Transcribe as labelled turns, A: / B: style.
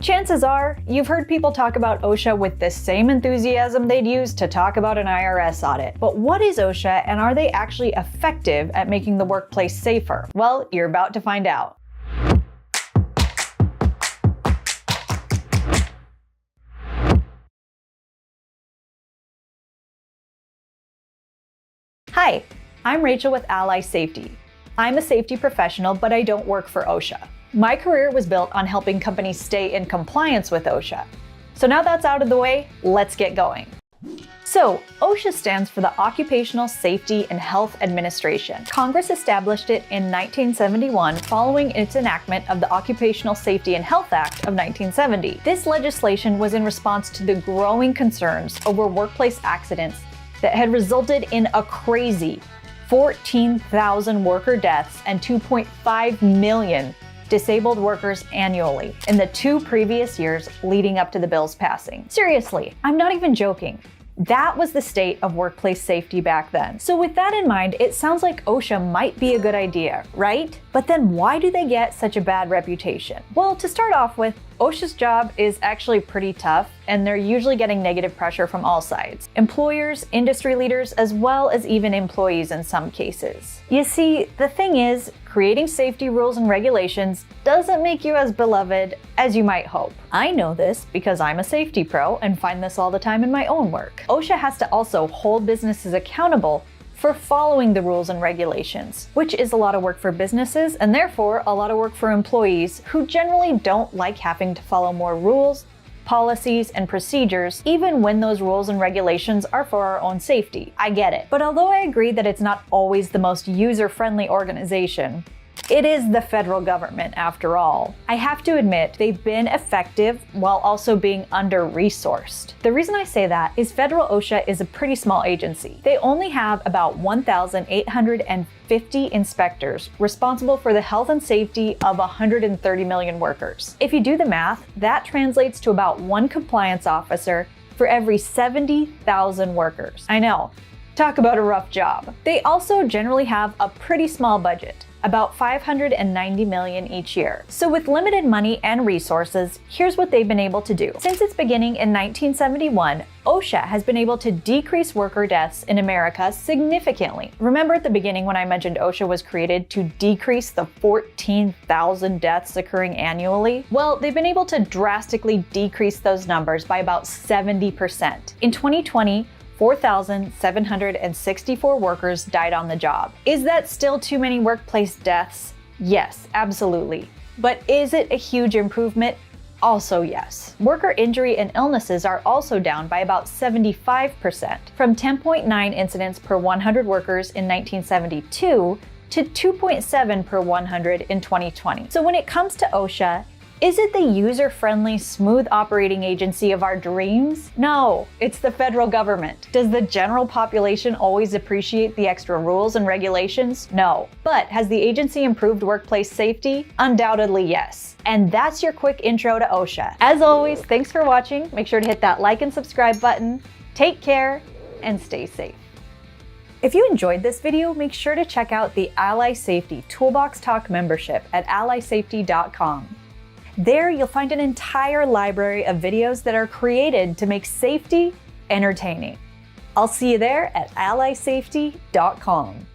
A: Chances are, you've heard people talk about OSHA with the same enthusiasm they'd use to talk about an IRS audit. But what is OSHA, and are they actually effective at making the workplace safer? Well, you're about to find out. Hi, I'm Rachel with Ally Safety. I'm a safety professional, but I don't work for OSHA. My career was built on helping companies stay in compliance with OSHA. So now that's out of the way, let's get going. So, OSHA stands for the Occupational Safety and Health Administration. Congress established it in 1971 following its enactment of the Occupational Safety and Health Act of 1970. This legislation was in response to the growing concerns over workplace accidents that had resulted in a crazy 14,000 worker deaths and 2.5 million disabled workers annually in the 2 previous years leading up to the bill's passing. Seriously, I'm not even joking. That was the state of workplace safety back then. So with that in mind, it sounds like OSHA might be a good idea, right? But then why do they get such a bad reputation? Well, to start off with, OSHA's job is actually pretty tough, and they're usually getting negative pressure from all sides. Employers, industry leaders, as well as even employees in some cases. You see, the thing is, creating safety rules and regulations doesn't make you as beloved as you might hope. I know this because I'm a safety pro and find this all the time in my own work. OSHA has to also hold businesses accountable for following the rules and regulations, which is a lot of work for businesses and therefore a lot of work for employees who generally don't like having to follow more rules, policies, and procedures, even when those rules and regulations are for our own safety. I get it. But although I agree that it's not always the most user-friendly organization, it is the federal government after all. I have to admit, they've been effective while also being under-resourced. The reason I say that is federal OSHA is a pretty small agency. They only have about 1,850 inspectors responsible for the health and safety of 130 million workers. If you do the math, that translates to about 1 compliance officer for every 70,000 workers. I know, talk about a rough job. They also generally have a pretty small budget, about $590 million each year. So with limited money and resources, here's what they've been able to do. Since its beginning in 1971, OSHA has been able to decrease worker deaths in America significantly. Remember at the beginning when I mentioned OSHA was created to decrease the 14,000 deaths occurring annually? Well, they've been able to drastically decrease those numbers by about 70%. In 2020, 4,764 workers died on the job. Is that still too many workplace deaths? Yes, absolutely. But is it a huge improvement? Also yes. Worker injury and illnesses are also down by about 75%, from 10.9 incidents per 100 workers in 1972 to 2.7 per 100 in 2020. So when it comes to OSHA, is it the user-friendly, smooth operating agency of our dreams? No, it's the federal government. Does the general population always appreciate the extra rules and regulations? No. But has the agency improved workplace safety? Undoubtedly yes. And that's your quick intro to OSHA. As always, thanks for watching. Make sure to hit that like and subscribe button. Take care and stay safe. If you enjoyed this video, make sure to check out the Ally Safety Toolbox Talk membership at allysafety.com. There, you'll find an entire library of videos that are created to make safety entertaining. I'll see you there at allysafety.com.